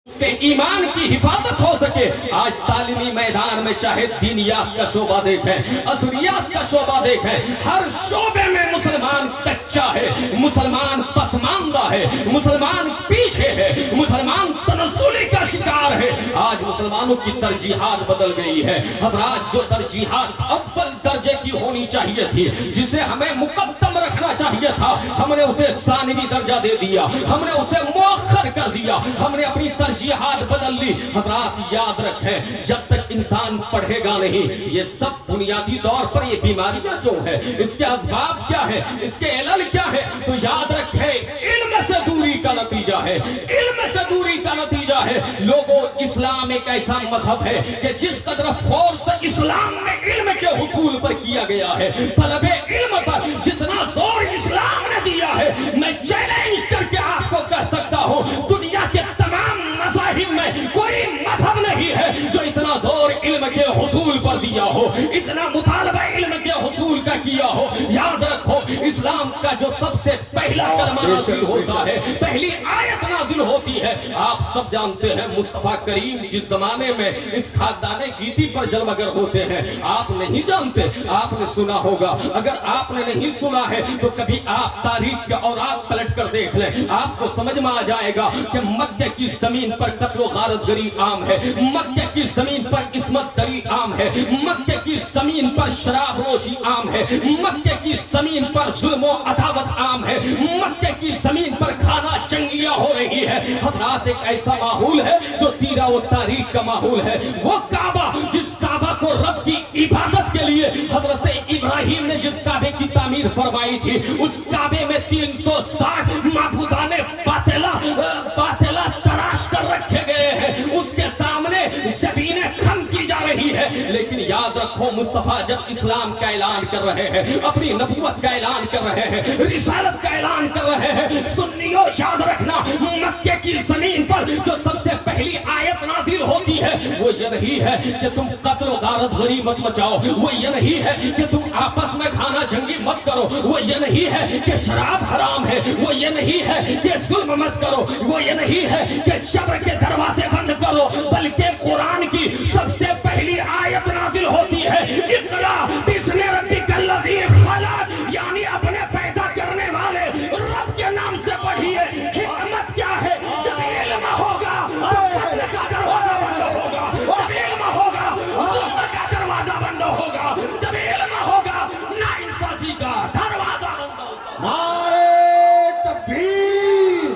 کہ ایمان کی حفاظت ہو سکے. آج تعلیمی میدان میں چاہے دینیات کا شعبہ دیکھیں, عصریات کا شعبہ دیکھیں, ہر شعبے میں مسلمان کچا ہے, مسلمان پسماندہ ہے, مسلمان پیچھے ہے, مسلمان تنزلی کا شکار ہے. آج مسلمانوں کی ترجیحات بدل گئی ہے. حضرات, جو ترجیحات اول درجے کی ہونی چاہیے تھی, جسے ہمیں مقدم رکھنا چاہیے تھا, ہم نے اسے ثانوی درجہ دے دیا, ہم نے اسے مؤخر کر دیا, ہم نے اپنی ترجیحات بدل لی. حضرات یاد رکھیں, جب تک انسان پڑھے گا نہیں, یہ سب بنیادی طور پر یہ بیماریاں کیوں ہیں, اس کے اسباب کیا ہے, اس کے علل کیا ہے, تو یاد رکھیں علم سے دوری کا نتیجہ ہے, علم سے دوری کا نتیجہ ہے. لوگوں, اسلام ایک ایسا مذہب ہے کہ جس قدر فورس اسلام میں علم کے حصول پر کیا گیا ہے, طلب علم پر جتنا زور اسلام نے دیا ہے, میں چیلنج کر کے آپ کو کہہ سکتا ہوں دنیا کے تمام مذاہب میں کوئی مذہب نہیں ہے جو اتنا زور علم کے حصول پر دیا ہو, اتنا مطالبہ علم کے حصول کا کیا ہو. یاد رکھو, اسلام کا جو سب سے پہلا کلمہ نازل ہوتا ہے, پہلی آیت نازل ہوتی ہے, آپ سب جانتے ہیں مصطفیٰ کریم جس زمانے میں اس خاکدان گیتی پر جلوگر ہوتے ہیں, آپ نہیں جانتے, آپ نے سنا ہوگا. اگر آپ نے نہیں سنا ہے تو کبھی آپ تاریخ کے اوراق پلٹ کر دیکھ لیں, آپ کو سمجھ میں آ جائے گا کہ مکہ کی زمین پر قتل و غارت گری عام ہے, مکہ کی زمین پر عصمت دری عام ہے, مکہ کی زمین پر شراب نوشی عام ہے, مکہ کی زمین پر ظلم و عداوت عام ہے, مکہ کی زمین پر کھانا چنگیاں ہو رہی ہے. حضرات, ایک ایسا ماحول ہے جو تیرہ و تاریخ کا ماحول ہے. وہ کعبہ, جس کعبہ کو رب کی عبادت کے لیے حضرت ابراہیم نے جس کعبے کی تعمیر فرمائی تھی, اس کعبے میں 360 معبودان باطلہ تراش کر رکھے گئے ہیں, اس کے سامنے زمینیں خم کی جا رہی ہے. لیکن یاد رکھو, مصطفیٰ جب اسلام کا اعلان کر رہے ہیں, اپنی نبوت کا اعلان کر رہے ہیں, رسالت کا اعلان کر رہے ہیں, سنیو یاد رکھنا, مکہ کی زمین پر جو سب سے پہلی آیت نازل ہوتی ہے وہ یہ نہیں ہے کہ تم قتل و غارت غری مت مچاؤ, وہ یہ نہیں ہے کہ تم آپس میں کھانا جنگی مت کرو, وہ یہ نہیں ہے کہ شراب حرام ہے, وہ یہ نہیں ہے کہ ظلم مت کرو, وہ یہ نہیں ہے کہ شبر کے دروازے بند کرو, بلکہ قرآن کی سب سے پہلی آیت نازل ہوتی ہے, اقرا بسم ربک الذی خلق, یعنی اپنے پیدا کرنے والے رب کے نام سے پڑھیے. حکمت کیا ہے؟ جب علم ہوگا تو قتل کا دروازہ بند ہوگا, جب علم ہوگا ظلم کا دروازہ بند ہوگا, جب علم ہوگا ناانصافی کا دروازہ بند ہوگا. نعرے تکبیر,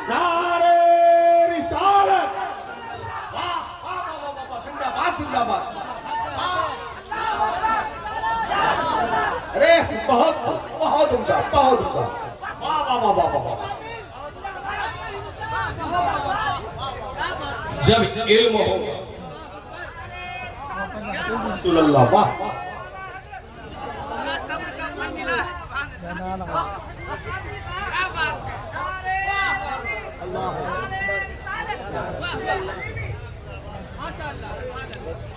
نعرے رسالت, زندہ باد, زندہ باد. ارے بہت بہت عمدہ, بہت عمدہ, واہ واہ واہ واہ واہ. جب علم ہوگا, رسول اللہ, واہ.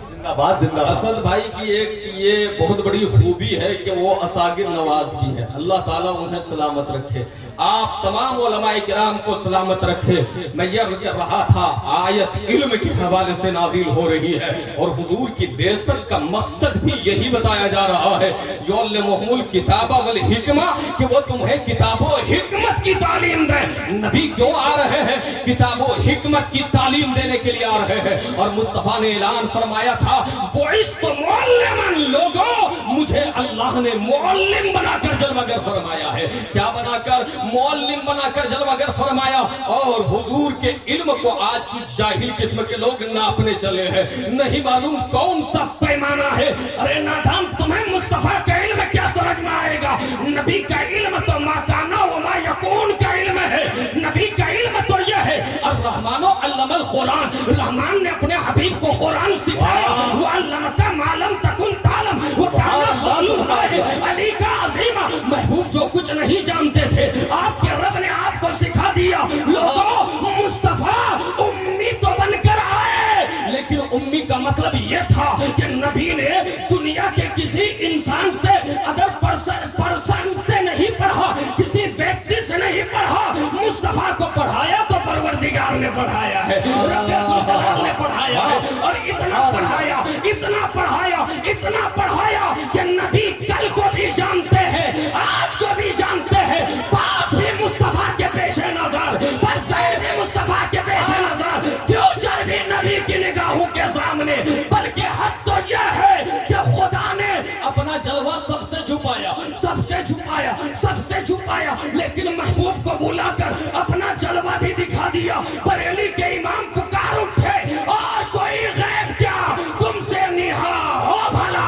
زندہ باد, زندہ باد. اسد بھائی کی ایک یہ بہت بڑی خوبی ہے کہ وہ اساگر نواز بھی ہے, اللہ تعالیٰ انہیں سلامت رکھے, آپ تمام علماء کرام کو سلامت رکھے. میں یہ کہہ رہا تھا, آیت علم کے حوالے سے نازل ہو رہی ہے, اور حضور کی بعثت کا مقصد بھی یہی بتایا جا رہا ہے, یعلمہم الکتاب والحکمہ, کہ وہ تمہیں کتاب و حکمت کی تعلیم دیں. نبی کیوں آ رہے ہیں؟ کتاب و حکمت کی تعلیم دینے کے لیے آ رہے ہیں. اور مصطفیٰ نے اعلان فرمایا تھا, بعثت معلما, لوگوں مجھے اللہ نے معلم بنا کر جلوگر فرمایا ہے. کیا بنا کر؟ معلم بنا کر جلوگر فرمایا. اور حضور کے علم کو آج کی جاہل قسم کے لوگ ناپنے چلے ہیں, نہیں معلوم کون سا پیمانہ ہے. ارے نادان, تمہیں مصطفیٰ کا علم کیا سمجھ میں آئے گا؟ نبی کا علم تو ما کان و ما یکون کا علم ہے. نبی کا علم تو یہ ہے, الرحمن علم القرآن, رحمان نے اپنے حبیب کو قرآن سکھایا. وہ علمت ما لم تکن تعلم, وہ کانا فضل اللہ علی کا عظیم. محبوب جو کچھ نہیں جانتے تھے, آپ کے رب نے آپ کو سکھا دیا. لوگوں, مصطفیٰ امی تو بن کر آئے, لیکن امی کا مطلب یہ تھا کہ نبی نے دنیا کے کسی انسان سے, ادر پرسن سے نہیں پڑھا, کسی ویکتی سے نہیں پڑھا, مصطفیٰ کو پڑھایا تو پروردگار परवरदिगार ने पढ़ाया है, रब्बे ज़ुल ने पढ़ाया है, और इतना पढ़ाया, इतना पढ़ाया, इतना पढ़ाया कि नबी कल को भी जानते हैं, आज को भी जानते हैं, पास भी मुस्तफा के पेशे नजर, बरसाए भी मुस्तफा के पेशे नजर, फ्यूचर भी नबी की निगाहों के सामने। बल्कि हद तो यह है कि खुदा ने अपना जलवा सबसे छुपाया, सबसे छुपाया, सबसे छुपाया, लेकिन महबूब को बुलाकर अपना जलवा भी दिखा दिया। बरेली के इमाम पुकार उठे, और कोई गैब क्या तुमसे निहा हो भला,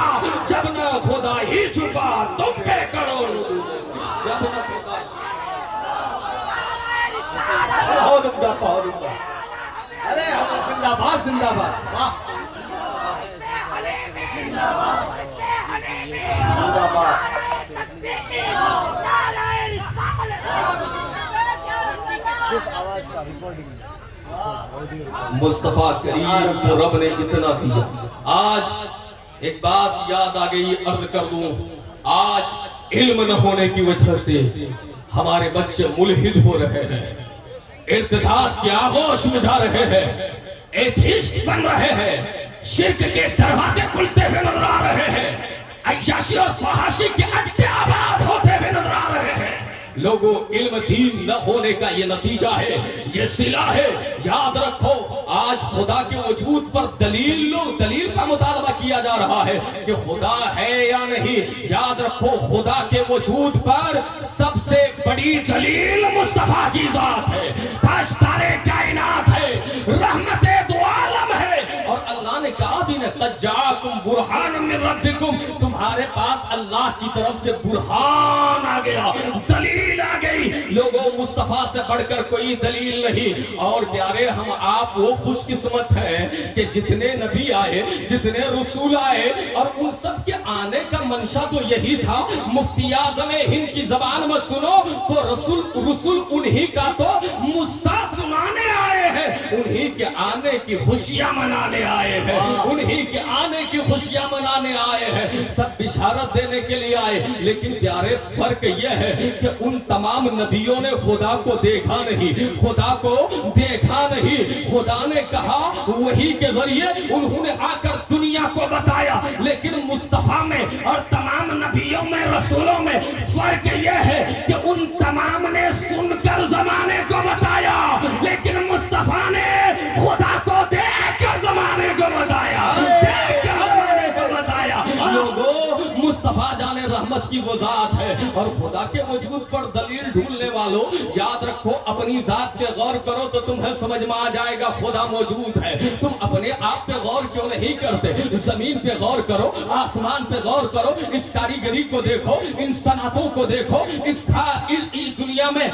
जब न खुदा ही छुपा तुम पे करो रुजू, जब न खुदा। बहुत उम्दा, बहुत उम्दा। अरे जिंदाबाद, जिंदाबाद, वाह जिंदाबाद। मुस्तफा करीम को रब ने इतना दिया। आज एक बात याद आ गई, अर्ज कर दूं, आज इल्म न होने की वजह से हमारे बच्चे मुल्हिद हो रहे हैं, इर्तिदाद के आगोश में जा रहे हैं, एथिस्ट बन रहे हैं, शिर्क के दरवाजे खुलते हुए नजर आ रहे हैं, अय्याशी और फहाशी के अड्डे आबाद होते हुए नजर आ रहे हैं। लोगों, इल्म दीन न होने का ये नतीजा है, ये सिला है। याद रखो, आज खुदा के वजूद पर दलील का मुतालबा किया जा रहा है कि खुदा है या नहीं। याद रखो, खुदा के वजूद पर सबसे बड़ी दलील मुस्तफा की जात है, ताजदारे कायनात है, रहमते दो आलम है। और अल्लाह ने कहा भी न तजाकुम बुरहान मिन रब्बिकुम, तुम्हारे पास अल्लाह की तरफ से बुरहान आ गया, दलील आ गई। लोगों, मुस्तफा से बढ़कर कोई दलील नहीं। और प्यारे, हम आप वो खुशकिस्मत हैं कि जितने नबी आए, जितने रसूल आए, और उन सब के आने का मंशा तो यही था। मुफ्ती आज़म हिंद की जबान में सुनो तो रसूल उन्हीं का तो मुस्ता सुनाने आए हैं, उन्हीं के आने की खुशियां मनाने आए हैं, उन्हीं के आने की खुशियां मनाने आए हैं, सब बिशारत देने के लिए आए। लेकिन प्यारे, फर्क यह है कि उन तमाम नबियों ने खुदा को देखा नहीं, खुदा को देखा नहीं। खुदा ने कहा, वही के जरिए उन्होंने आकर दुनिया को बताया। लेकिन मुस्तफा में और तमाम नबियों में, रसूलों में फर्क यह है कि उन तमाम ने सुनकर जमाने को बताया, लेकिन मुस्तफा ने खुदा को देखकर जमाने को बताया, देखकर जमाने को बताया। लोगों, मुस्तफा जाने रहमत की वो जात है, और खुदा के वजूद पर दलील ढूंढने वालों, याद रखो, अपनी जात पे गौर करो तो तुम्हें समझ में आ जाएगा खुदा मौजूद है। तुम अपने आप पे गौर क्यों नहीं करते? जमीन पे गौर करो, आसमान पे गौर करो, इस कारीगरी को देखो, इन सनातों को देखो, इस दुनिया में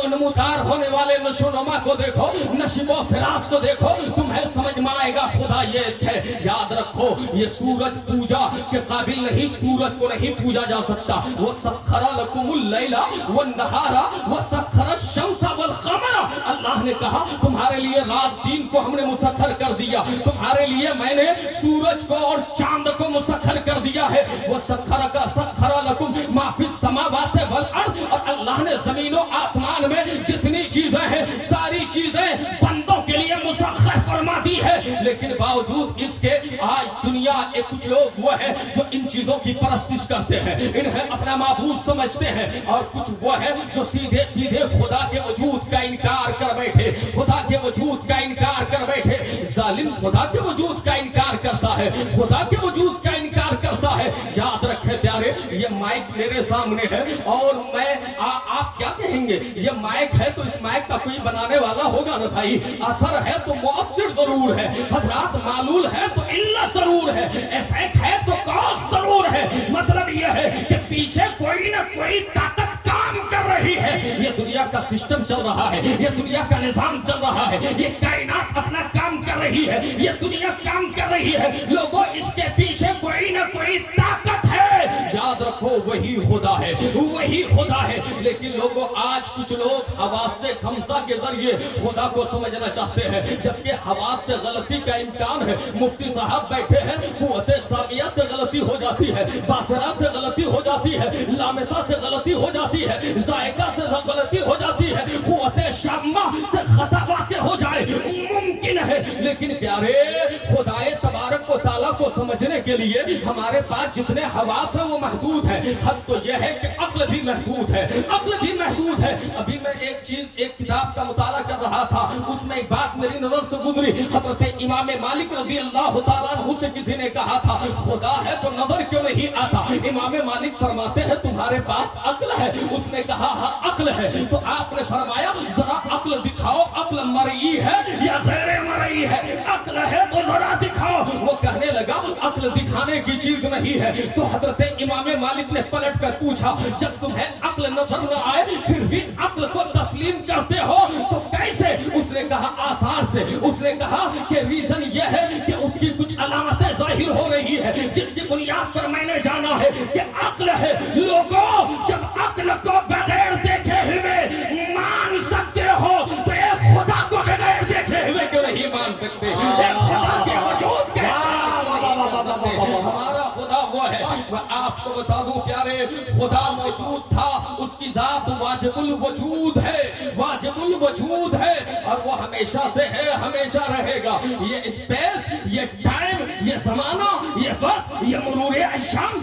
नमूदार होने वाले नशोनुमा को देखो, नशीबो फिरास को देखो, तुम्हें समझ में आएगा खुदा ये है। याद रखो, ये सूरज पूजा के काबिल नहीं, सूरज को नहीं पूजा जा सकता। वो सखरा लकुमुल लैला व नहारा व सखरा शम्सा वल कमरा, अल्लाह ने कहा तुम्हारे लिए रात दिन को हमने मुसख्खर कर दिया, तुम्हारे लिए मैंने सूरज को और चांद को मुसख्खर कर दिया है। वो सखरा लकुम मा फिस समावाति वल अर्द, और अल्लाह ने जमीनों आसमान में जितनी चीजें हैं, सारी चीजें बंदों के लिए मुसख्खर फरमा दी है। लेकिन बावजूद इसके आज दुनिया के कुछ लोग वो है जो इन चीजों की परस्तिश करते हैं, इन्हें अपना माबूद समझते हैं, और कुछ वो है जो सीधे सीधे खुदा के वजूद का इनकार कर बैठे, खुदा के वजूद का इनकार कर बैठे। जालिम खुदा के वजूद का इनकार करता है, खुदा के वजूद का इनकार करता है। याद रखे प्यारे, ये माइक मेरे सामने है, और मैं आप क्या कहेंगे, ये माइक है तो इस माइक का कोई बनाने वाला होगा ना भाई। असर है तो मुअस्सिर जरूर है, हजरात मालूल है तो इल्लत जरूर है, इफेक्ट है तो कॉज जरूर है। मतलब यह है कि पीछे कोई ना कोई ताकत काम कर रही है। ये दुनिया का सिस्टम चल रहा है, ये दुनिया का निजाम चल रहा है, ये कायनात अपना काम कर रही है, ये दुनिया काम कर रही है। लोगों, इसके पीछे कोई ना कोई ताकत है। याद रखो, वही खुदा है, वही खुदा है। लेकिन लोगों, आज कुछ लोग हवास से खमसा के जरिए खुदा को समझना चाहते हैं, जबकि हवास से गलती का इम्कान है। मुफ्ती साहब बैठे हैं, कुव्वते सामिया से गलती हो जाती है, बासरा से गलती हो जाती है, लामिसा से गलती हो जाती है, जायका से गलती हो जाती है, उम्मत शम्मा से खता वाक़ हो जाए मुमकिन है, लेकिन प्यारे खुदाए तबारक व तआला को समझने के लिए हमारे पास जितने हवास हैं वो महदूद है। हद तो यह है कि अक्ल भी महदूद है, अक्ल भी महदूद है। अभी मैं एक किताब का मुताला कर रहा था, उसमें एक बात मेरी नजर से गुजरी। हजरत इमाम मालिक रज़ी अल्लाह तआला अन्हु से किसी ने कहा था खुदा है तो नजर क्यों नहीं आता? इमाम मालिक फरमाते हैं तुम्हारे पास अक्ल है? उसने कहा हाँ अक्ल है। तो आपने फरमाया जरा अक्ल दिखाओ, अक्ल मरई है या गैर मरई है? अक्ल है तो जरा दिखाओ। वो कहने लगा अक्ल दिखाने की चीज नहीं है। तो हजरत इमाम मालिक ने पलट कर पूछा जब तुम्हें अक्ल नजर न आए फिर भी अक्ल को तस्लीम करते हो तो कैसे? उसने कहा आसार से। उसने कहा कि रीजन यह है कि उसकी कुछ अलामतें जाहिर हो रही है जिसकी बुनियाद पर मैंने जाना है कि अक्ल है। लोगों जब अक्ल को बगैर देखे हुए मान सकते हो तो एक खुदा को बगैर देखे हुए क्यों नहीं मान सकते? एक खुदा के वजूद के हमारा खुदा वो है। मैं आपको बता दूं प्यारे, खुदा मौजूद था, उसकी जात वाजिबुल वजूद है, वाजिबुल वजूद है और वो हमेशा से है, हमेशा रहेगा। ये स्पेस, ये टाइम, ये जमाना, ये वक्त, ये मरूरे शाम,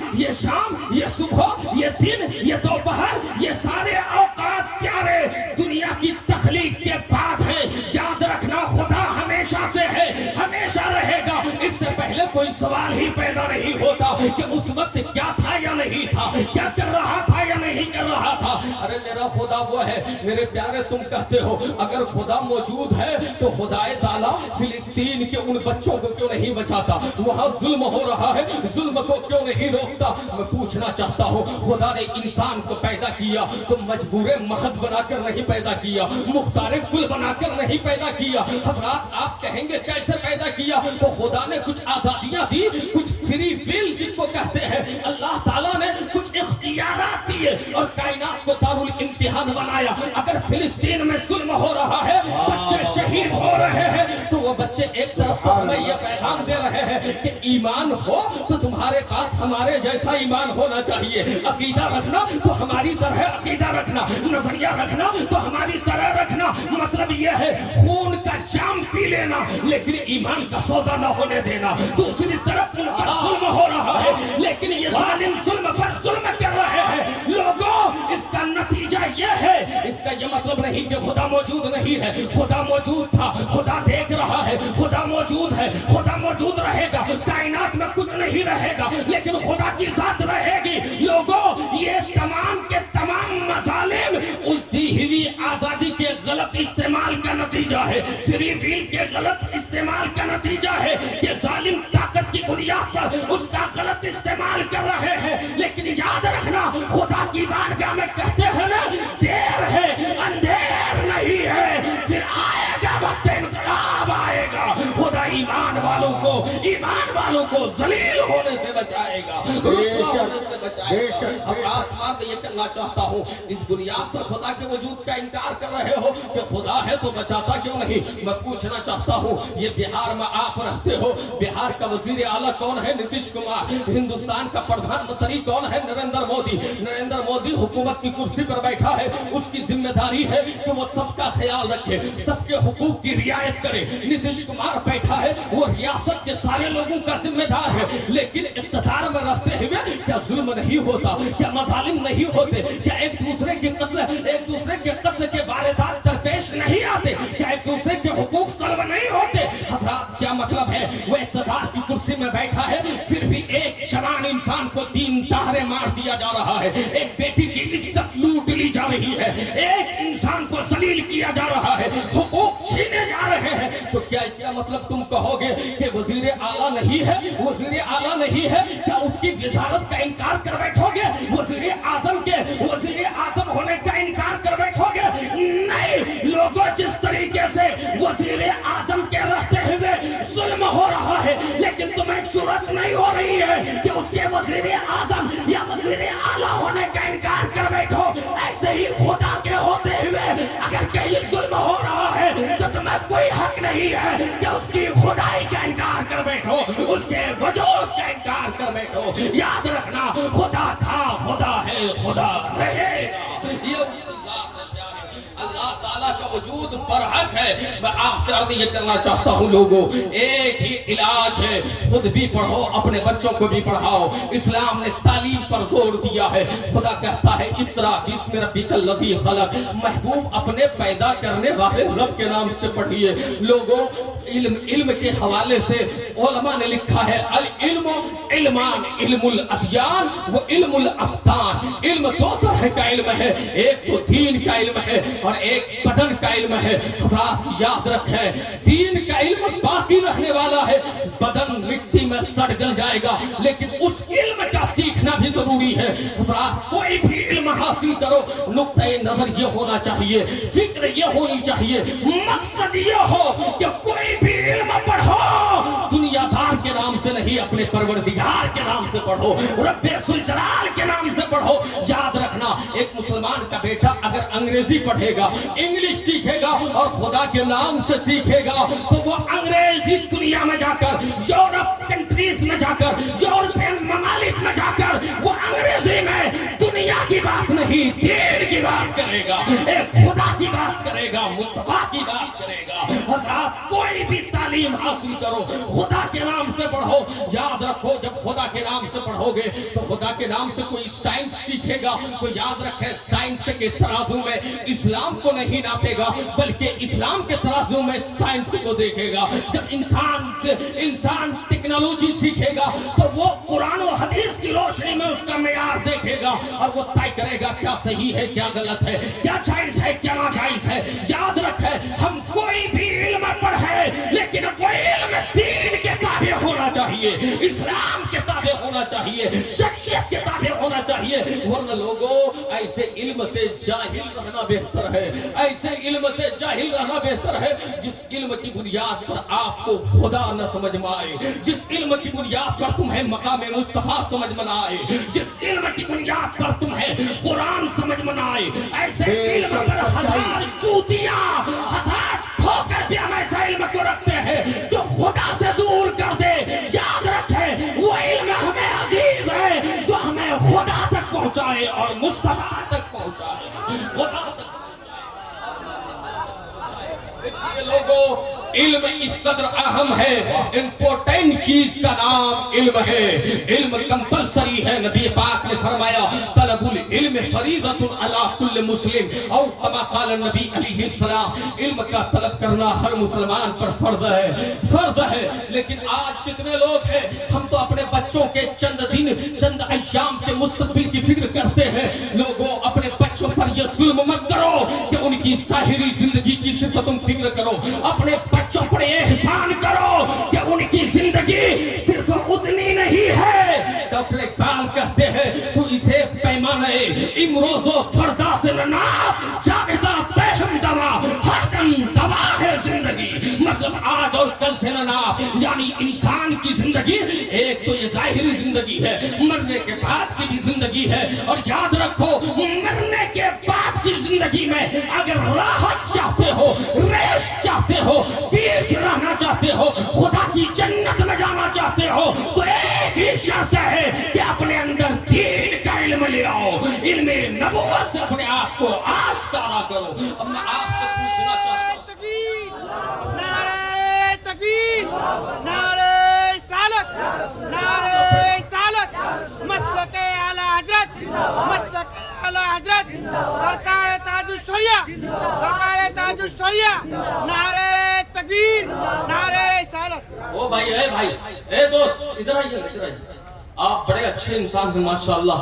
ये सुबह, ये दिन, ये दोपहर, ये सारे औकात प्यारे दुनिया की तख्लीक के बाद है। याद रखना खुदा हमेशा से है, हमेशा रहेगा। इससे पहले कोई सवाल ही पैदा नहीं होता कि उस वक्त क्या था या नहीं था, क्या कर रहा था या नहीं कर रहा था। अरे मेरा खुदा वो है। मेरे प्यारे तुम कहते हो अगर खुदा मौजूद है तो खुदाए ताला फिलिस्तीन के उन बच्चों को क्यों नहीं बचाता? वहां जुल्म हो रहा है, जुल्म को क्यों नहीं रोकता? मैं पूछना चाहता हूँ खुदा ने इंसान को पैदा किया तो मजबूरे महज बनाकर नहीं पैदा किया, मुख्तारे कुल बनाकर नहीं पैदा किया। हजरात आप कहेंगे कैसे पैदा किया? तो खुदा ने कुछ आजादियां दी, कुछ फ्री विल जिसको कहते हैं, अल्लाह ताला ने कुछ इख्तियारात दिए और कायनात को दारुल इम्तिहान बनाया। अगर फिलिस्तीन में जुल्म हो रहा है, बच्चे शहीद हो रहे हैं, तो वो बच्चे एक तरफ तो हमें ये पैगाम दे रहे हैं कि ईमान हो तो तुम्हारे पास हमारे जैसा ईमान होना चाहिए, अकीदा रखना तो हमारी तरह अकीदा रखना, नजरिया रखना तो हमारी तरह रखना। मतलब यह है खून का जाम पी लेना लेकिन ईमान का सौदा न होने देना। दूसरी तरफ उन पर जुल्म हो रहा है लेकिन ये जालिम जुल्म पर जुल्म कर रहे हैं। लोगों इसका नतीजा यह है, इसका यह मतलब नहीं कि खुदा मौजूद नहीं है। खुदा मौजूद था, खुदा देख रहा है, खुदा मौजूद है, खुदा मौजूद रहेगा। कायनात में कुछ नहीं रहेगा लेकिन खुदा की जात रहेगी। लोगों ये तमाम के तमाम मजालिम उस दी हुई आजादी के गलत इस्तेमाल का नतीजा है, फ्री विल के गलत इस्तेमाल का नतीजा है। ये जालिम ताकत की बुनियाद पर उसका गलत इस्तेमाल कर रहे हैं। लेकिन याद रखना खुदा की बारगाह में कहते हैं ना देर है अंधेर नहीं है, फिर आएगा वक्त इनकलाब आएगा। खुदा ईमान वालों को जलील होने से बचाएगा, रुसवा होने से बचाएगा। अब ये कहना चाहता हूँ इस बुनियाद पर खुदा के वजूद का इनकार कर रहे हो कि खुदा है तो बचाता क्यों नहीं? मैं पूछना चाहता हूँ ये बिहार में आप रहते हो, बिहार का वजीर आला कौन है? नीतीश कुमार। हिंदुस्तान का प्रधानमंत्री कौन है? नरेंद्र मोदी। नरेंद्र मोदी हुकूमत की कुर्सी पर बैठा है, उसकी जिम्मेदारी है कि वो सबका ख्याल रखे, सबके हुकूक की रियायत करे। नीतीश कुमार बैठा है, वो रियासत के सारे लोगों का जिम्मेदार है, लेकिन इक़्तिदार में रहते हुए क्या जुल्म नहीं होता? क्या मजालिम नहीं होते? क्या एक दूसरे के कत्ल के वारदात दरपेश नहीं आते? क्या एक दूसरे के हुकूक सल्ब नहीं होते? हजरात क्या मतलब है? वो इक़्तिदार की कुर्सी में बैठा है फिर भी एक जवान इंसान को 3 दहाड़े मार दिया जा रहा है, एक बेटी की इज्जत लूट ली जा रही है, एक इंसान को जलील किया जा रहा है, हुकूक छीने जा रहे हैं। तो क्या इसका मतलब तुम कहोगे कि वजीर आला नहीं है? वजीर आला नहीं है क्या उसकी वजारत का इनकार कर बैठोगे? वजीर आजम होने का इनकार कर बैठोगे? नहीं लोगों, जिस तरीके से वजीर आजम के रहते हुए जुल्म हो रहा है लेकिन तुम्हें जुर्रत नहीं हो रही है कि उसके वजीर आजम या वजीर आला होने का इनकार कर बैठो, ऐसे ही खुदा के होते हुए अगर कहीं जुल्म हो रहा है तो तुम्हें कोई हक नहीं है कि उसकी खुदाई का इनकार कर बैठो, उसके वजूद का इनकार कर बैठो। याद रखना खुदा था, खुदा है, खुदा रहेगा। ये अल्लाह ताला اللہ کا وجود برحق ہے. میں آپ سے عرض یہ کرنا چاہتا ہوں لوگوں، ایک ہی علاج ہے، خود بھی پڑھو، اپنے بچوں کو بھی پڑھاؤ. اسلام نے تعلیم پر زور دیا ہے. خدا کہتا ہے اقرا بسم ربک الذی خلق. محبوب اپنے پیدا کرنے والے رب کے نام سے پڑھیے. لوگوں علم کے حوالے سے علماء نے لکھا ہے العلم علمان، علم الادیان و علم الابدان. علم دو طرح کا علم ہے، ایک تو دین کا علم ہے اور ایک بدن کا علم ہے. حضرات یاد رکھیں، دین کا علم باقی رہنے والا ہے، بدن مٹی میں سڑ گل جائے گا، لیکن اس علم کا سیکھنا بھی ضروری ہے. حضرات کوئی بھی علم حاصل کرو، نقطہ نظر یہ ہونا چاہیے، فکر یہ ہونی چاہیے، مقصد یہ ہو کہ کوئی بھی علم پڑھو دنیا دار کے نام سے نہیں، اپنے پروردگار کے نام سے پڑھو، رب ذوالجلال کے نام سے پڑھو. یاد رکھنا، ایک مسلمان کا بیٹا اگر انگریزی پڑھے گا، انگلش سیکھے گا اور خدا کے نام سے سیکھے گا تو وہ انگریزی دنیا میں جا کر، یورپ کنٹریز میں جا کر، یورپین ممالک میں جا کر وہ انگریزی میں دنیا کی بات نہیں دین کی بات کرے گا، ایک خدا کی بات کرے گا، مصطفیٰ کی بات کرے گا. حضرات کوئی بھی تعلیم حاصل کرو خدا کے نام سے پڑھو. یاد رکھو جب خدا کے نام سے پڑھو گے تو خدا کے نام سے کوئی سائنس سیکھے گا تو یاد رکھے سائنس کے ترازو میں اسلام کو نہیں ناپے گا بلکہ اسلام کے ترازو میں سائنس کو دیکھے گا. جب انسان ٹیکنالوجی سیکھے گا تو وہ قرآن و حدیث کی روشنی میں اس کا معیار دیکھے گا اور وہ طے کرے گا کیا صحیح ہے کیا غلط ہے، کیا جائز ہے کیا ناجائز ہے. یاد رکھے ہم کوئی بھی علم پڑھے لیکن وہ علم دین کے تابع ہونا چاہیے، اسلام کے تابع ہونا چاہیے، شریعت کے تابع ہونا چاہیے. ورنہ لوگوں ایسے علم سے جاہل رہنا بہتر ہے، ایسے علم سے جاہل رہنا بہتر ہے جس علم کی بنیاد پر آپ کو خدا نہ سمجھ میں آئے، جس علم کی بنیاد پر تمہیں مقام مصطفیٰ سمجھ میں نہ آئے، جس علم کی بنیاد پر تمہیں قرآن سمجھ میں نہ آئے. ایسے علم پر ہزار چوتیاں ہزار ٹھوکر بھی ہم ایسا علم کو رکھتے ہیں جو خدا سے دور کر دے. یاد رکھیں وہ علم ہمیں عزیز ہے جو ہمیں خدا تک پہنچائے اور مصطفیٰ تک پہنچائے، خدا تک پہنچائے. یہ لوگوں علم اس قدر اہم ہے، امپورٹنٹ چیز کا نام علم ہے. علم کمپلسری ہے. نبی پاک نے فرمایا طلب العلم فریضۃ علی کل مسلم، اور کما قال نبی علیہ السلام، علم کا طلب کرنا ہر مسلمان پر فرض ہے. لیکن آج کتنے لوگ ہیں، ہم تو اپنے بچوں کے چند دن چند ایام کے مستقبل کی فکر کرتے ہیں. لوگوں اپنے بچوں پر یہ ظلم مت کرو کہ ان کی ظاہری زندگی کی صرف تم فکر کرو، اپنے بچوں پر احسان کرو کہ ان کی زندگی صرف اتنی نہیں ہے. ڈاکٹر اقبال کہتے ہیں تو اسے پیمانے امروز و فردا سے نہ جاویدہ بہم دوا، ہر دم دوا ہے زندگی. مطلب آج اور کل سے نہ، یعنی انسان کی زندگی ایک تو یہ ظاہری زندگی ہے، مرنے کے بعد کی بھی زندگی ہے. اور یاد رکھو مرنے کے بعد کی زندگی میں اگر راحت چاہتے ہو، ریش چاہتے ہو، پیس رہنا چاہتے ہو، خدا کی جنت میں جانا چاہتے ہو تو ایک ہی شرط ہے کہ اپنے اندر دین کا علم لے آؤ، علم نبوت سے اپنے آپ کو آشکارا کرو. اب میں آپ سے پوچھنا چاہتا ہوں، نعرہ تکبیر، نعرہ رسالت، نعرہ رسالت، مسلک اعلی حضرت، مسلک اعلی حضرت، سرکار تاج الشریعہ، سرکار تاج الشریعہ، نعرہ تکبیر، نعرہ رسالت. او بھائی، اے دوست ادھر آئیے، ادھر آئیے. آپ بڑے اچھے انسان ہیں ماشاءاللہ،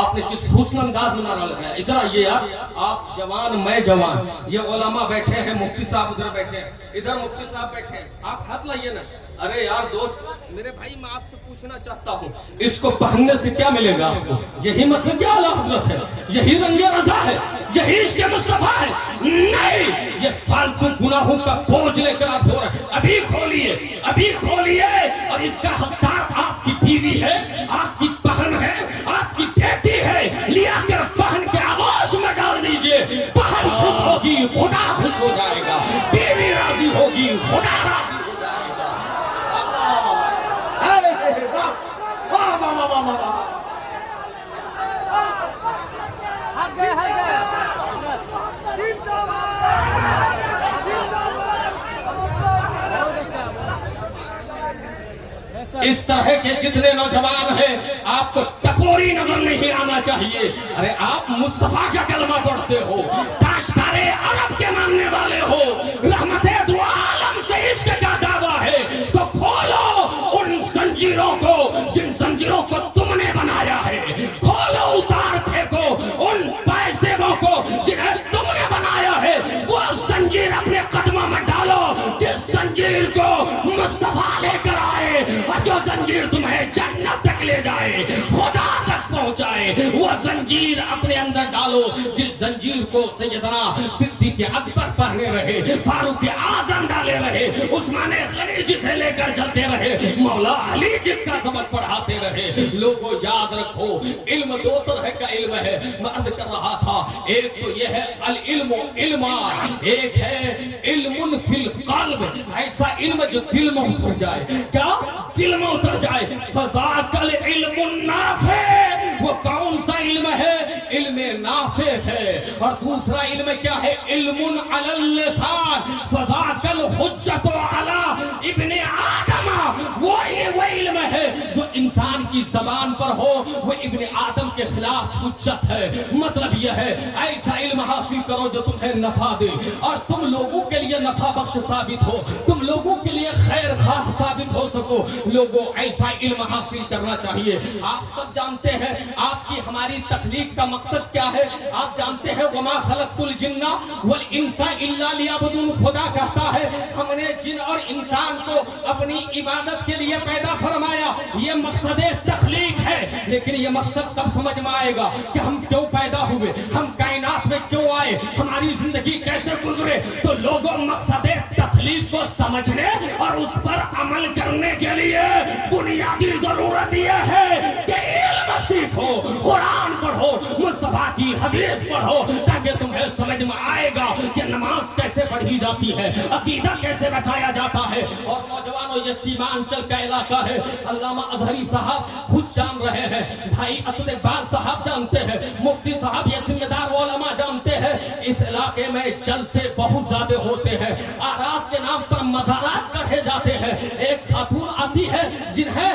آپ نے کس حسن انداز میں نعرہ لگایا. ادھر آئیے آپ جوان میں جوان، یہ علماء بیٹھے ہیں، مفتی صاحب ادھر بیٹھے ہیں، ادھر مفتی صاحب بیٹھے ہیں، آپ ہاتھ لائیے نا. ارے یار دوست میرے بھائی، میں آپ سے پوچھنا چاہتا ہوں اس کو پہننے سے کیا ملے گا آپ کو؟ یہی مسلک اعلی حضرت ہے، یہی رنگ رضا ہے، یہی عشق مصطفیٰ ہے. نہیں، یہ فالتو گناہوں کا بوجھ لے کر آپ ہو رہے ہیں. ابھی کھولیے اور اس کا حقدار آپ کی بیوی ہے، آپ کی بہن ہے، آپ کی بیٹی ہے. لیا کر بہن کے آغوش میں ڈال دیجئے. بہن خوش ہوگی خدا خوش ہو جائے گا، بیوی راضی ہوگی خدا راضی ہو جائے گا. زندہ باد. اس طرح کے جتنے نوجوان ہیں آپ کو ٹپوری نظر نہیں آنا چاہیے. ارے آپ مصطفیٰ کا کلمہ پڑھتے ہو, تاجدار عرب کے ماننے والے ہو, رحمت دو عالم سے عشق کا دعویٰ ہے, تو کھولو ان زنجیروں کو جن زنجیروں کو تم نے بنایا ہے, کھولو اتار پھینکو ان پیسےوں کو جنہیں تم نے بنایا ہے, وہ زنجیر اپنے قدموں میں ڈالو جس زنجیر کو مصطفیٰ لے کر آئے, اور جو زنجیر تمہیں جنت تک لے جائے, خدا تک پہنچائے, وہ زنجیر اپنے اندر ڈالو جس زنجیر کو سیدنا صدیق اکبر پہنے رہے, فاروق اعظم ڈالے رہے, عثمان غنی جسے لے کر چلتے رہے, مولا علی جس کا سبق پڑھاتے رہے. لوگوں یاد رکھو علم دو طرح کا علم ہے, میں عرض کر رہا تھا, ایک تو یہ ہے العلم علما, ایک ہے علم فی القلب, ایسا علم جو دل میں اتر جائے. کیا دل میں اتر جائے؟ فذاک العلم النافع, وہ کون سا علم ہے؟ علم نافع ہے. اور دوسرا علم کیا ہے؟ علم علی اللسان, فذاک الحجت علی ابن آدم, وہ علم ہے جو انسان کی زبان پر ہو, وہ ابن آدم کے خلاف حجت ہے. مطلب یہ ہے ایسا علم حاصل کرو جو تمہیں نفع دے اور تم لوگوں کے لیے نفع بخش ثابت ہو, تم لوگوں کے لیے خیر خواہ ثابت ہو سکو. لوگوں ایسا علم حاصل کرنا چاہیے. آپ سب جانتے ہیں آپ کی ہماری تخلیق کا مقصد کیا ہے. آپ جانتے ہیں وما خلقت الجن والانس الا لیعبدون, خدا کہتا ہے ہم نے جن اور انسان کو اپنی عبادت کے لیے پیدا فرمایا. یہ مقصد تخلیق ہے, لیکن یہ مقصد کب سمجھ میں آئے گا کہ ہم کیوں پیدا ہوئے, ہم کائنات میں کیوں آئے, ہماری زندگی کیسے گزرے. تو لوگوں مقصد تخلیق کو سمجھنے اور اس پر عمل کرنے کے لیے بنیادی ضرورت یہ ہے کہ علم سیکھو, قرآن پڑھو, مصطفیٰ کی حدیث پڑھو, تاکہ تمہیں سمجھ میں آئے گا کہ نماز کیسے پڑھی جاتی ہے, عقیدہ کیسے بچایا جاتا ہے. اور نوجوانوں یہ سیمانچل کا علاقہ ہے, علامہ اظہری صاحب خود جان رہے ہیں, بھائی اسد اقبال صاحب جانتے ہیں, مفتی صاحب یہ ذمہ دار علماء جانتے ہیں. اس علاقے میں جلسے بہت زیادہ ہوتے ہیں, آراس کے نام پر مزارات کٹے جاتے ہیں. ایک خاتون آتی ہے جنہیں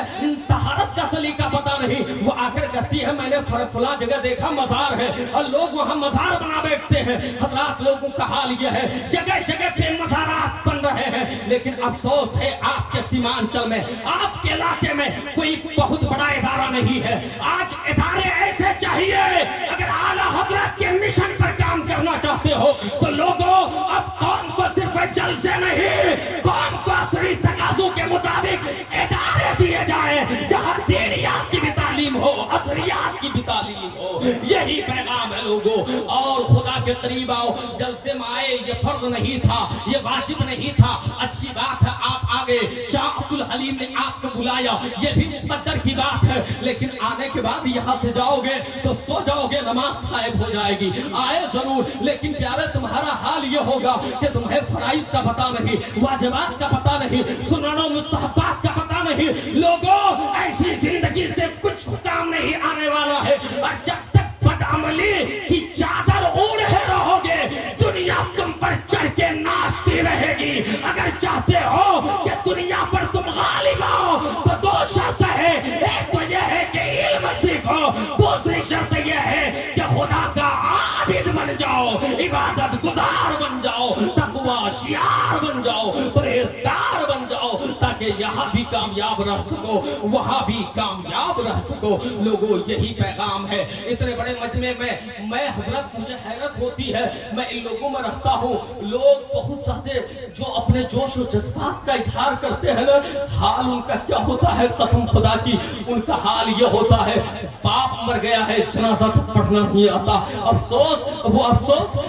طہارت کا سلیقہ پتا نہیں, وہ آ کر کہتی ہے میں نے فلاں جگہ دیکھا مزار ہے, اور لوگ وہاں مزار بنا بیٹھتے ہیں. حضرات لوگوں کا حال یہ ہے, جگہ جگہ پہ مزارات بن رہے ہیں, لیکن افسوس ہے آپ کے سیمانچل میں, آپ کے علاقے میں کوئی بہت بڑا ادارہ نہیں ہے. آج ادارے ایسے چاہیے, اگر اعلیٰ حضرت کے مشن پر کام کرنا چاہتے ہو تو لوگوں اب قوم کو صرف جلسے نہیں, قوم کو عصری تقاضوں کے مطابق ادارے دیے جائیں جہاں دینیات کی بھی تعلیم ہو, عصریات کی بھی تعلیم ہو. یہی پیغام ہے لوگوں. اور خدا کے قریب آؤ, جلسے میں آئے یہ فرض نہیں تھا, یہ واجب نہیں تھا, اچھی بات ہے آپ آگے, شاہ عبد الحلیم نے آپ کو بلایا, یہ بھی مقدر کی بات ہے, لیکن آنے کے بعد یہاں سے جاؤ گے تو سو جاؤ گے, نماز غائب ہو جائے گی. آئے ضرور, لیکن پیارے تمہارا حال یہ ہوگا کہ تمہیں فرائض کا پتہ نہیں, واجبات کا پتہ نہیں, سنن و مستحبات کا پتہ نہیں. لوگوں ایسی زندگی سے کچھ کام نہیں آنے والا ہے, اور جب تک بدعملی کی چادر اوڑھے رہو گے دنیا تم پر چڑھ کے ناچتی رہے گی. اگر چاہتے ہو کہ دنیا پر تم غالب آؤ تو دو شرط ہے, ایک تو یہ ہے کہ علم سیکھو, دوسری شرط یہ ہے کہ خدا کا عابد بن جاؤ, عبادت گزار بن جاؤ, تقوی شیار بن جاؤ, پرہیزگار بن جاؤ, تاکہ یہاں بھی کامیاب رہ سکو, وہاں بھی کامیاب رہ سکو. لوگوں یہی پیغام ہے. اتنے بڑے مجمع میں حضرت مجھے حیرت ہوتی ہے, میں ان لوگوں میں رہتا ہوں, لوگ بہت سارے جو اپنے جوش و جذبات کا اظہار کرتے ہیں نا, حال ان کا کیا ہوتا ہے قسم خدا کی, ان کا حال یہ ہوتا ہے باپ مر گیا ہے, جنازہ تو پڑھنا نہیں آتا, افسوس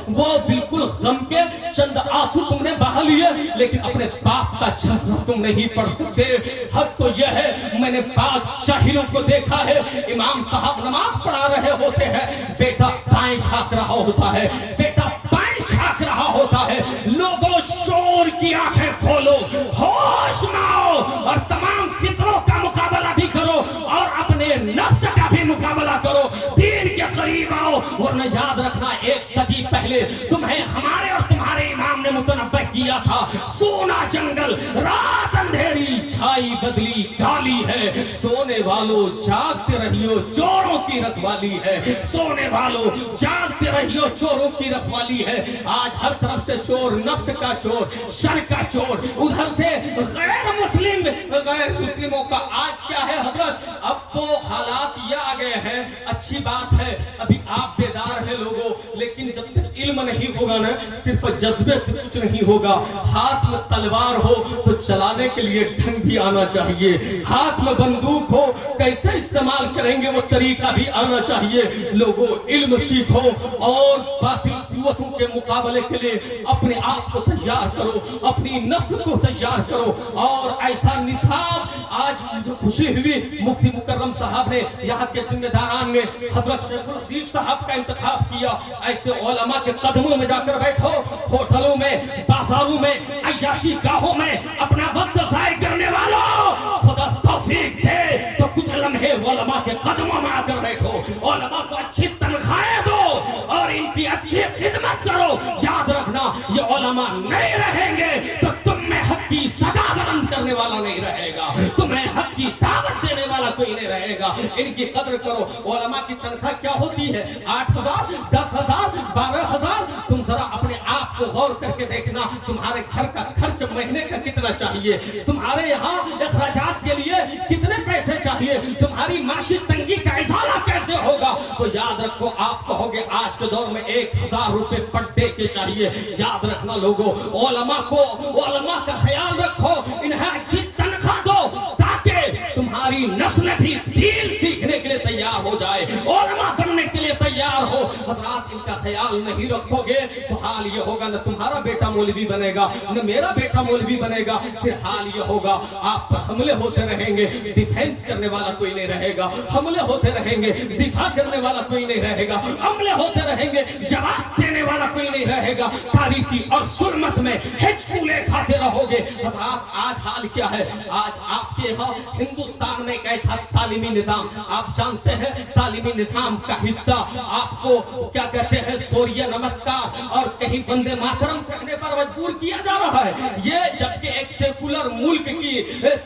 وہ بالکل غم کے چند آنسو تم نے بہا لیے, لیکن اپنے باپ کا جنازہ تم نہیں پڑھ سکتے. حق تو یہ ہے, میں نے بادشاہیوں کو دیکھا ہے, امام صاحب نماز پڑھا رہے ہوتے ہیں, بیٹا دائیں جھانک رہا ہوتا ہے, بیٹا بائیں جھانک رہا ہوتا ہے. لوگوں شور کی آنکھیں کھولو, ہوش میں آؤ, اور تمام فطروں کا مقابلہ بھی کرو, اور اپنے نفس کا بھی مقابلہ کرو, دین کے قریب آؤ. ورنہ یاد رکھنا, ایک صدی پہلے تمہیں ہمارے اور تمہارے امام نے متنبہ کیا تھا, سونا جنگل, رات اندھیری, छाई बदली काली है, सोने वालों जागते रहियो चोरों की रखवाली है, सोने वालों जागते रहियो चोरों की रखवाली है। आज हर तरफ से चोर, नफ्स का चोर, शर का चोर, उधर से गैर मुस्लिमों का। आज क्या है हजरत, अब तो हालात ये आ गए हैं, अच्छी बात है अभी आप बेदार हैं लोगों, लेकिन जब तक इल्म नहीं होगा ना, सिर्फ जज्बे से कुछ नहीं होगा। हाथ में तलवार हो तो चलाने के लिए ढंग भी आना चाहिए, हाथ में बंदूक हो कैसे इस्तेमाल करेंगे वो तरीका भी आना चाहिए। लोगों इल्म सीखो और बातिल कुव्वतों के मुकाबले के लिए अपने आप को तैयार करो, अपनी नस्ल को तैयार करो। और ऐसा निसाब आज जो खुशी हुई, मुफ्ती मुकर्रम साहब ने, यहाँ के जिम्मेदारान ने हजरत शेखुल हदीस साहब का इंतखाब किया। ऐसे उलमा के कदमों में जाकर बैठो, होटलों में, बाजारों में, अय्याशी गाहों में अपना वक्त ज़ाय करने वालों, खुदा तौफीक दे तो कुछ लम्हे उलमा के कदमों में आकर बैठो, उलमा को अच्छी तनख्वाहें दो और इनकी अच्छी खिदमत करो। याद रखना ये उलमा नहीं रहेंगे तो तुम में हक की सदा बुलंद करने वाला नहीं रहेगा, तुम्हें हक की दावत देने वाला कोई नहीं रहेगा। इनकी कदर करो। उलमा की तनख्वाह क्या होती है? 8,000, 10,000, 12,000। तुम जरा अपने आप को गौर करके देखना, तुम्हारे घर का खर्च महीने का कितना चाहिए, तुम्हारे यहाँ अखराजात के लिए कितने पैसे चाहिए, तुम्हारी माशी तंगी का इजाला कैसे होगा। तो याद रखो, आप कहोगे आज के दौर में 1,000 रुपए पर डे के चाहिए। याद रखना लोगों, उलमा का ख्याल रखो, इन्हें अच्छी तनख्वाह दो ताकि तुम्हारी नस्ल भी दीन सीखने के लिए तैयार हो जाए, उलमा बनने के लिए तैयार हो। हजरात इनका ख्याल नहीं रखोगे तो हाल ये होगा, न तुम्हारा बेटा मौलवी बनेगा, न मेरा बेटा मौलवी बनेगा। फिर हाल ये होगा, आप पर हमले होते रहेंगे, डिफेंस करने वाला कोई नहीं रहेगा, हमले होते रहेंगे, दिफा करने वाला कोई नहीं रहेगा, हमले होते रहेंगे, जवाब देने वाला कोई नहीं रहेगा। तारीखी और सुन्नत में हिचकुले खाते रहोगे। हजरात आज हाल क्या है, आज आपके यहाँ हिंदुस्तान में एक ऐसा तालीमी निजाम, आप जानते हैं तालीमी निजाम का हिस्सा आपको क्या कहते हैं, सूर्य नमस्कार और कहीं वंदे मातरम करने पर मजबूर किया जा रहा है। ये जबकि एक सेकुलर मुल्क की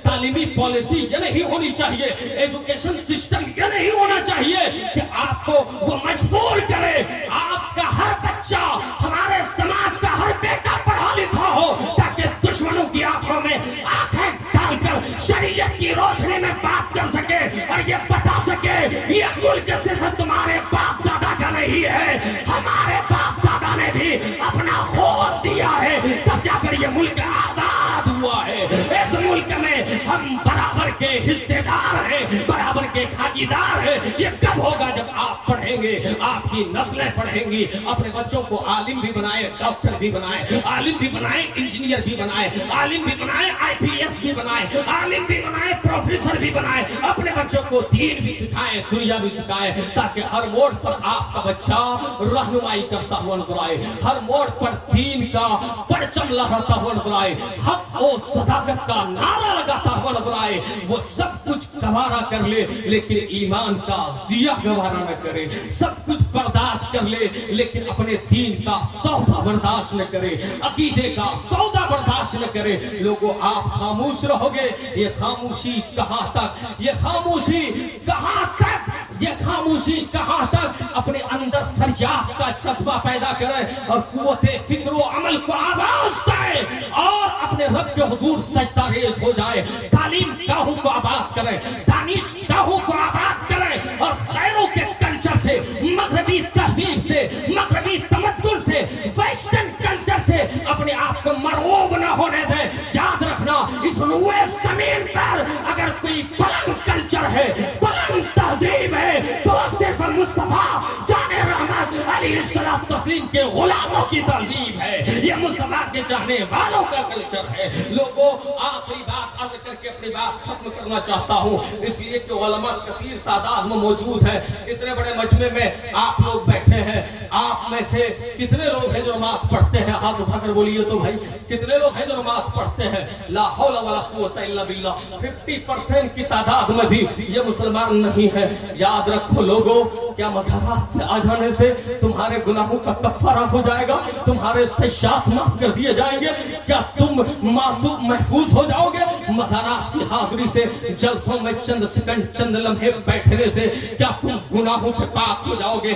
तालीमी पॉलिसी ये नहीं होनी चाहिए, एजुकेशन सिस्टम ये नहीं होना चाहिए कि आपको वो मजबूर करे आपका हर बच्चा, हमारे समाज का हर बेटा पढ़ा लिखा हो, ताकि दुश्मनों की आंखों में आंखें डालकर शरीयत की रोशनी में बात कर सके और ये बता सके ये मुल्क सिर्फ तुम्हारे बाप दादा का नहीं है, हमारे बाप दादा ने भी अपना खून दिया है, तब जाकर ये मुल्क आजाद हुआ है। इस मुल्क में हम बराबर के हिस्सेदार हैं, बराबर के भागीदार हैं। ये कब होगा? जब आप पढ़ेंगे, आपकी नस्लें पढ़ेंगी। अपने बच्चों को आलिम भी बनाए, डॉक्टर भी बनाए, आलिम भी बनाए, इंजीनियर भी बनाए, आलिम भी बनाए, IPS भी बनाए, आलिम भी बनाए, प्रोफेसर भी बनाए। अपने बच्चों को दीन भी सिखाएं, दुनिया भी सिखाएं, ताकि हर मोड़ पर आपका बच्चा रहनुमाई करता हुआ नजर आए, हर मोड़ पर दीन का परचम लहराता हुआ नजर आए, हक और सदाकत का नारा लगाता हुआ नजर आए। वो सब कुछ गवारा कर ले लेकिन ईमान का जिया गवारा न करे, सब कुछ बर्दाश्त कर ले लेकिन अपने दीन का सौदा बर्दाश्त न करे, अकीदे का सौदा बर्दाश्त न करे। लोगों आप खामोश रहोगे, ये खामोशी कहां तक, ये खामोशी कहां तक, ये खामोशी कहां तक अपने अंदर फरियाद का जज्बा पैदा करे और कुव्वते फिक्र व अमल को आवाज दे और अपने रब के हुजूर सजदा रेज़ हो जाए। तालीम गाहों को आबाद करे, दानिश गाहों को आबाद करे और खैरों के कल्चर से, मगरबी तहजीब से, मगरबी तमद्दुन से, वेस्टर्न कल्चर से अपने आप को मरगूब न होने दे। याद रखना, इस रुए जमीन पर अगर कोई बुलंद कल्चर है, बुलंद तहजीब है, तो सिर्फ मुस्तफा जाने रहमत अलैहिस्सलाम तस्लीम के गुलामों की तहजीब है, ये मुस्तफा के चाहने वालों का कल्चर है। लोगों आखिरी बात अर्ज करके अपनी बात खत्म करना चाहता हूँ, इसलिए कि उलमा कसीर तादाद में मौजूद है। इतने बड़े मजमे में आप लोग बैठे हैं, आप में से कितने लोग हैं जो नमाज पढ़ते हैं? हाथ उठाकर बोलिए तो भाई, कितने लोग हैं जो नमाज पढ़ते हैं? ला हौला वला कुव्वता इल्ला बिल्लाह। 50% की तादाद में भी ये मुसलमान नहीं है। याद रखो लोगों, क्या मज़ारात में आ जाने से तुम्हारे गुनाहों का कफ़ारा हो जाएगा? तुम्हारे सयात माफ कर दिए जाएंगे? क्या तुम मासूम महफूज हो जाओगे? मज़ारात हजरात की हाजिरी से, जलसों में चंद सेकंड चंद लम्हे बैठने से क्या तुम गुनाहों से पाक हो जाओगे?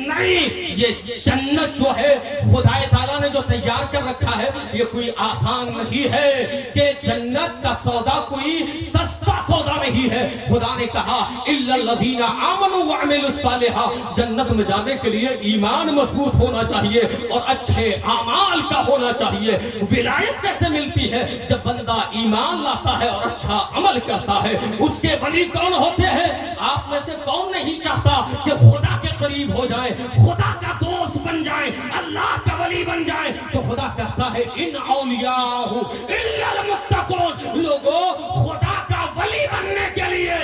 नहीं, ये जन्नत जो है खुदा ताला ने जो तैयार कर रखा है ये कोई आसान नहीं है कि जन्नत का सौदा कोई सस्ता सौदा नहीं है। खुदा ने कहा इल्लल्लज़ीना आमनू व अमिलुस सालिहा, जन्नत में जाने के लिए ईमान मजबूत होना चाहिए और अच्छे अमाल का होना चाहिए। विलायत कैसे मिलती है? जब बंदा ईमान लाता है और अच्छा अमल करता है। उसके वली कौन होते हैं? आप में से कौन नहीं चाहता कि खुदा के करीब हो जाए, खुदा का दोस्त बन जाए, अल्लाह का वली बन जाए? तो खुदा कहता है इन औलियाहु इल्लल मुत्तकून, लोगों खुदा का वली बनने के लिए,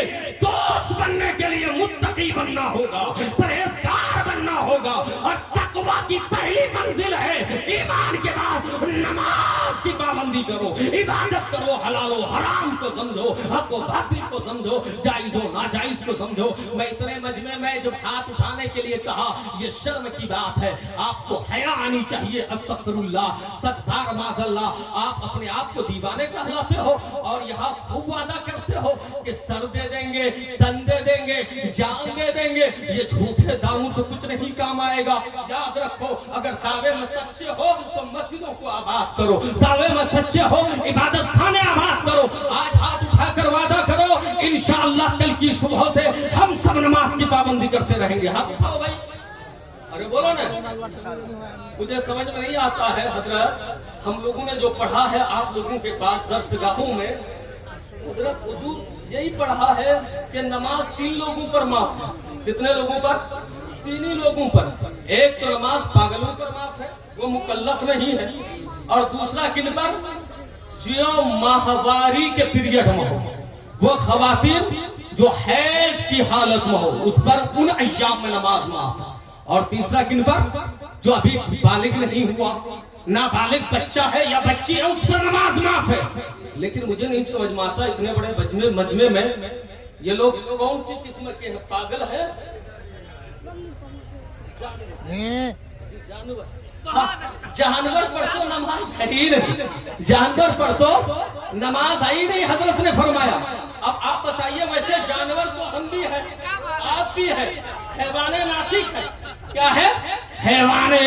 दोस्त बनने के लिए मुत्तकी बनना होगा, परहेजगार बनना होगा। और तकवा की पहली मंजिल है ईमान के बाद नमाज की पाबंदी करो, इबादत करो, हलालो हराम को समझो, हक व बातिल को समझो, जायज व नाजायज को समझो। मैं इतने मजमे में जब हाथ उठाने के लिए कहा, ये शर्म की बात है, आपको हया आनी चाहिए। अस्तगफिरुल्लाह, सत्तार माज़ल्लाह, आप अपने आप को दीवाने कहलाते हो और यहाँ खूब वादा करते हो कि सर दे देंगे, तन दे देंगे, जान दे देंगे। ये झूठे दावों से कुछ नहीं काम आएगा। याद रखो, अगर दावे में सच्चे हो तो मस्जिदों को आबाद करो, दावे में सच्चे हो इबादत खाने आबाद करो। आज हाथ उठाकर वादा करो, इंशाअल्लाह कल की सुबह से हम सब नमाज की पाबंदी करते रहेंगे। हाथ उठाओ भाई, अरे बोलो ना। मुझे समझ में नहीं आता है हजरत, हम लोगों ने जो पढ़ा है आप लोगों के पास दर्सगाहों में, हजरत हुजूर यही पढ़ा है कि नमाज 3 लोगों पर माफ है। कितने लोगों पर? 3 ही लोगों पर। एक तो नमाज पागलों पर माफ है, वो मुकल्लफ नहीं है। और दूसरा किन पर? जो माहवारी के पीरियड में हो, वो खवातीन जो हैज की हालत में हो, उस पर उन अय्याम में नमाज माफ है। और तीसरा किन पर? जो अभी बालिग नहीं हुआ, नाबालिग बच्चा है या बच्ची है, उस पर नमाज माफ है। लेकिन मुझे नहीं समझ में आता, इतने बड़े मजमे में ये लोग कौन सी किस्म के हैं? पागल है? जानवर पर तो नमाज है ही नहीं, जानवर पर तो नमाज आई नहीं, हजरत ने फरमाया। अब आप बताइए, वैसे जानवर तो हम भी है, आप भी है, हैवाने नातिक है। क्या है? हैवाने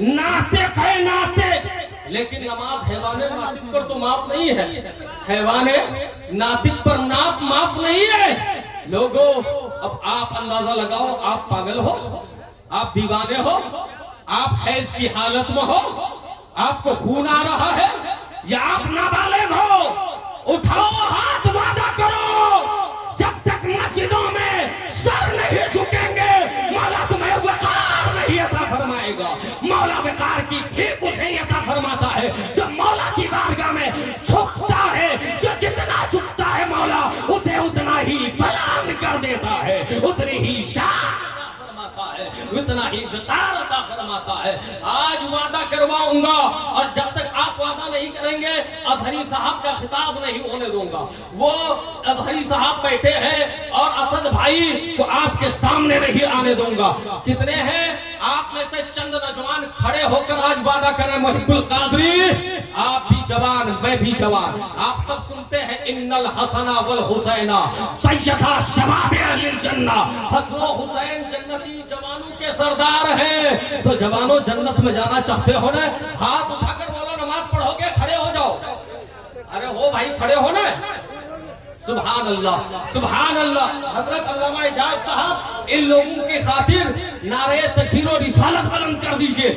नातिक है, नातिक। लेकिन नमाज हैवाने नातिक पर तो माफ नहीं है, हैवाने नातिक पर माफ नहीं है। लोगों, अब आप अंदाजा लगाओ, आप पागल हो, आप दीवाने हो, आप हैज की हालत में हो, आपको खून आ रहा है, या आप नाबालिग हो? उठाओ हाथ, वादा करो, जब तक मस्जिदों में सर नहीं झुकेंगे मौला तुम्हें वकार नहीं अता फरमाएगा। मौला वकार की भीख उसे अता फरमाता है जब मौला की बारगाह में झुकता है। जो जितना झुकता है मौला उसे उतना ही बुलंद कर देता है, उतनी ही शान है, उतना ही विकार अता फरमाता है। आज वादा करवाऊंगा, और जब तक आप वादा नहीं करेंगे अजहरी साहब का खिताब नहीं होने दूंगा। वो अजहरी साहब बैठे हैं और असद भाई को आपके सामने नहीं आने दूंगा। कितने हैं आप में से चंद नौजवान खड़े होकर आज वादा करें, मुहिब्बुल कादरी, आप भी जवान, मैं भी जवान। आप सब सुनते हैं इन्नल हसना वल हुसैना सैयदा शबाबे अहलिल जन्ना, हसन हुसैन जन्नती जवानों के सरदार हैं। तो जवानों, जन्नत में जाना चाहते हो ना? हाथ उठाकर बोलो, नमाज पढ़ोगे? खड़े हो जाओ। अरे हो भाई, खड़े हो ना। सुभान अल्लाह, सुभान अल्लाह। हजरत अल्लामा इजाज साहब इन लोगों के खातिर नारे तकबीर और रिसालत बुलंद कर दीजिए।